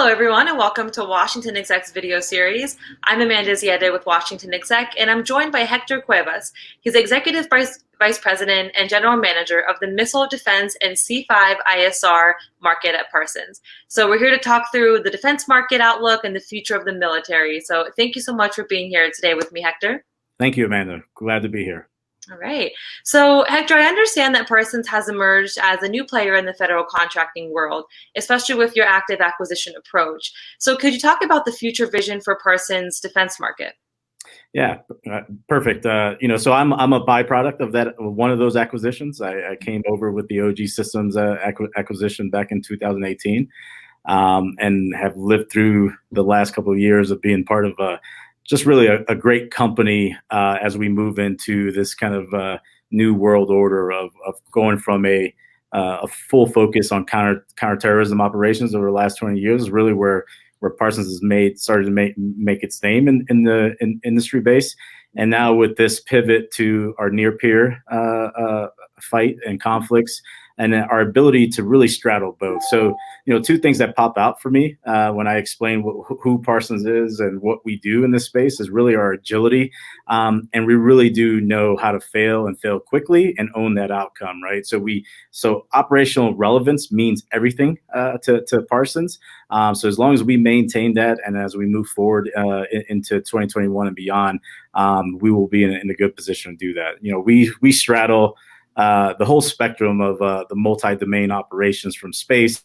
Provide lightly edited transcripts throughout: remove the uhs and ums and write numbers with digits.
Hello, everyone, and welcome to Washington Exec's video series. I'm Amanda Ziadeh with Washington Exec, and I'm joined by Hector Cuevas. He's Executive Vice President and General Manager of the Missile Defense and C5 ISR market at Parsons. So we're here to talk through the defense market outlook and the future of the military. So thank you so much for being here today with me, Hector. Thank you, Amanda. Glad to be here. All right. So, Hector, I understand that Parsons has emerged as a new player in the federal contracting world, especially with your active acquisition approach. So could you talk about the future vision for Parsons' defense market? Yeah, perfect. So I'm a byproduct of that, one of those acquisitions. I came over with the OG Systems acquisition back in 2018, and have lived through the last couple of years of being part of just really a great company as we move into this kind of new world order of going from a full focus on counterterrorism operations over the last 20 years is really where Parsons has started to make its name in the industry base. And now with this pivot to our near peer fight and conflicts, and our ability to really straddle both. So, two things that pop out for me when I explain who Parsons is and what we do in this space is really our agility. And we really do know how to fail and fail quickly and own that outcome, right? So operational relevance means everything to Parsons. So as long as we maintain that, and as we move forward into 2021 and beyond, we will be in a good position to do that. We straddle the whole spectrum of the multi-domain operations, from space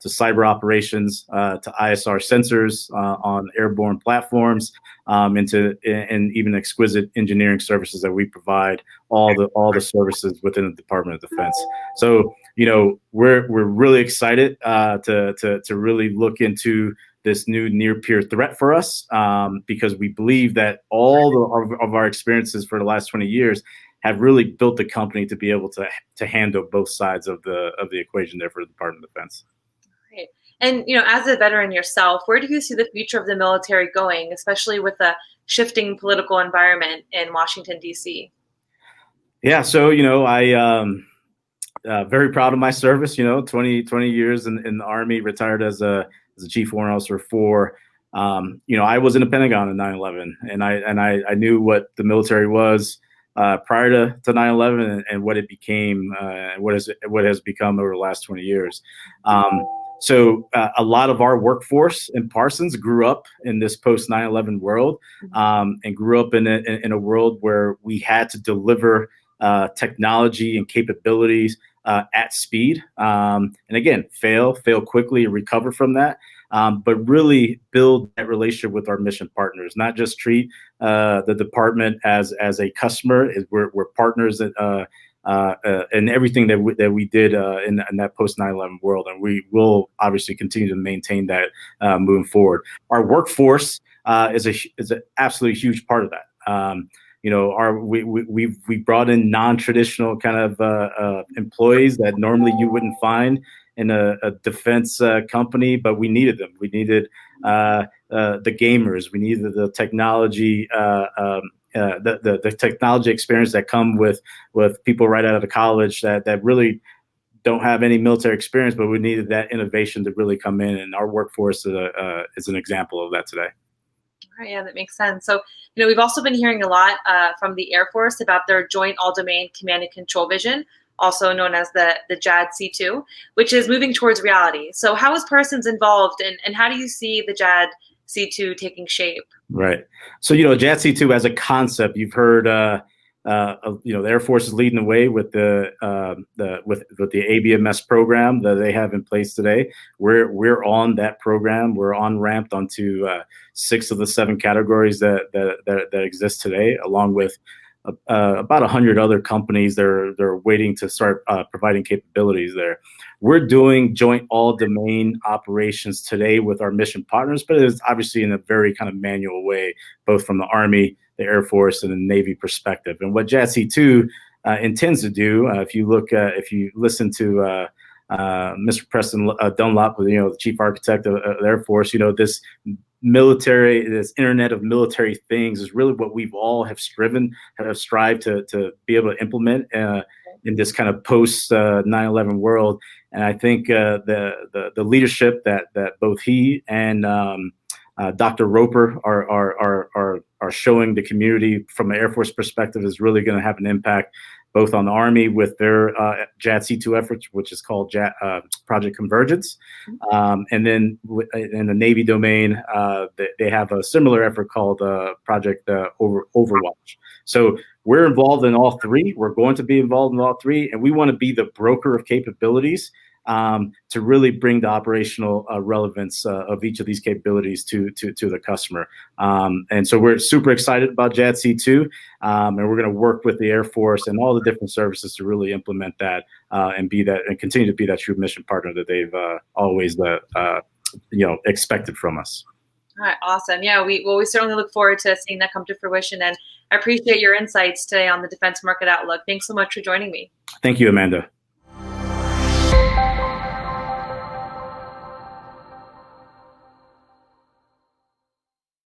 to cyber operations to ISR sensors on airborne platforms, and even exquisite engineering services that we provide, all the services within the Department of Defense. So we're really excited to really look into this new near peer threat for us, because we believe that all of our experiences for the last 20 years have really built the company to be able to handle both sides of the equation there for the Department of Defense. Great. And as a veteran yourself, where do you see the future of the military going, especially with the shifting political environment in Washington D.C.? Yeah, so I very proud of my service. 20 years in the Army, retired as a Chief Warrant Officer for. I was in the Pentagon in 9/11, and I knew what the military was prior to 9/11 and what it became, what has become over the last 20 years. So a lot of our workforce in Parsons grew up in this post 9/11 world, and grew up in a world where we had to deliver technology and capabilities at speed, and again, fail quickly and recover from that. But really build that relationship with our mission partners, not just treat the department as a customer. We're partners in everything that we did in that post 9/11 world, and we will obviously continue to maintain that moving forward. Our workforce is an absolutely huge part of that. We brought in non-traditional kind of employees that normally you wouldn't find in a defense company, but we needed them. We needed the gamers. We needed the technology, the technology experience that come with people right out of the college that really don't have any military experience, but we needed that innovation to really come in. And our workforce is an example of that today. All right, yeah, that makes sense. So, we've also been hearing a lot from the Air Force about their Joint All-Domain Command and Control Vision, also known as the JADC2, which is moving towards reality. So how is Parsons involved, and how do you see the JADC2 taking shape? Right. So, JADC2 as a concept, you've heard, the Air Force is leading the way with the ABMS program that they have in place today. We're on that program. We're on ramped onto 6 of the 7 categories that exist today, along with about 100 other companies that are waiting to start providing capabilities there. We're doing joint all-domain operations today with our mission partners, but it's obviously in a very kind of manual way, both from the Army, the Air Force, and the Navy perspective. And what JADC2 intends to do, if you listen to Mr. Preston Dunlop, the chief architect of the Air Force, this Internet of military things is really what we've all have strived to be able to implement in this kind of post 9/11 world. And I think the leadership that both he and Dr. Roper are showing the community from an Air Force perspective is really going to have an impact both on the Army with their JADC2 efforts, which is called Project Convergence. And then in the Navy domain, they have a similar effort called Project Overwatch. So we're involved in all three. We're going to be involved in all three, and we want to be the broker of capabilities to really bring the operational relevance of each of these capabilities to the customer. And so we're super excited about JADC2, and we're going to work with the Air Force and all the different services to really implement that and be that and continue to be that true mission partner that they've always expected from us. All right, awesome. Yeah, we certainly look forward to seeing that come to fruition, and I appreciate your insights today on the defense market outlook. Thanks so much for joining me. Thank you, Amanda.